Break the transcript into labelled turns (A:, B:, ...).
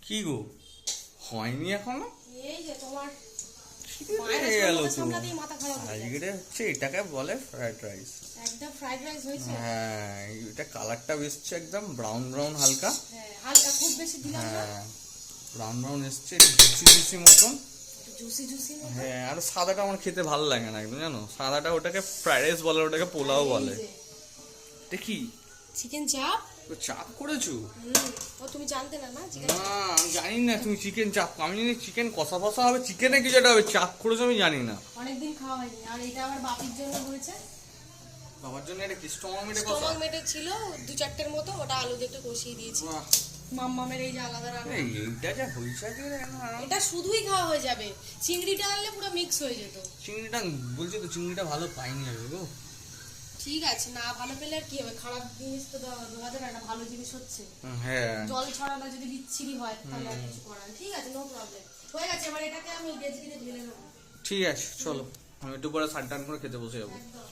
A: কি গো, হয়নি এখনো?
B: এই যে তোমার
A: হয়ে গেল তো।
B: সামলাতেই মাথা খারাপ হয়ে যায়।
A: আজকে হচ্ছে এটাকে বলে ফ্রাইড রাইস।
B: একদম ফ্রাইড রাইস হয়েছে।
A: হ্যাঁ, এটা কালারটা এসছে একদম ব্রাউন ব্রাউন হালকা।
B: হ্যাঁ, হালকা খুব বেশি দিলাম না।
A: হ্যাঁ, ব্রাউন ব্রাউন এসছে, জুসি জুসি মতন।
B: জুসি জুসি মতো।
A: হ্যাঁ, আর সাদাটা আমার খেতে ভালো লাগে না একদম, জানো। সাদাটা ওটাকে ফ্রাইড রাইস বলে, ওটাকে পোলাও বলে। দেখি
B: চিকেন চাপ।
A: তো চাপ করেছো?
B: ও তুমি জানতে না না চিকেন
A: না, আমি জানি না তুমি চিকেন চাপ। আমি জানি চিকেন কষা ফসা হবে, চিকেনে কিছু একটা হবে, চাপ করেছো আমি জানি না।
B: অনেকদিন খাওয়া হয়নি। আর এটা আমার বাপির জন্য হয়েছে।
A: বাবার জন্য এটা কি স্টমাক মেটে কষা?
B: স্টমাক মেটে ছিল 2-4টের মতো, ওটা আলু দিয়ে একটু কষিয়ে দিয়েছি।
A: বাহ,
B: মাম্মামের এই যে আলাদা রান্না।
A: এইটা যা হয়েছে না।
B: এটা শুধুই খাওয়া হয়ে যাবে, চিংড়িটা আনলে পুরো মিক্স হয়ে যেত।
A: চিংড়িটা বলছি তো, চিংড়িটা ভালো পাইনি আমি গো।
B: ঠিক আছে, না ভালো পেলে আর কি হবে, খারাপ জিনিস তো দেওয়া যাবে না, ভালো জিনিস হচ্ছে।
A: হ্যাঁ,
B: জল ছড়ানো যদি বিচ্ছিরি হয় তাহলে আর কিছু করার নেই। ঠিক আছে, নো প্রবলেম। হয়ে গেছে, এবার এটাকে আমি ডেজবিনে ঢেলে নেবো।
A: ঠিক আছে, চলো আমি একটু পরে স্নান টান করে খেতে বসে যাবো।
B: একদম।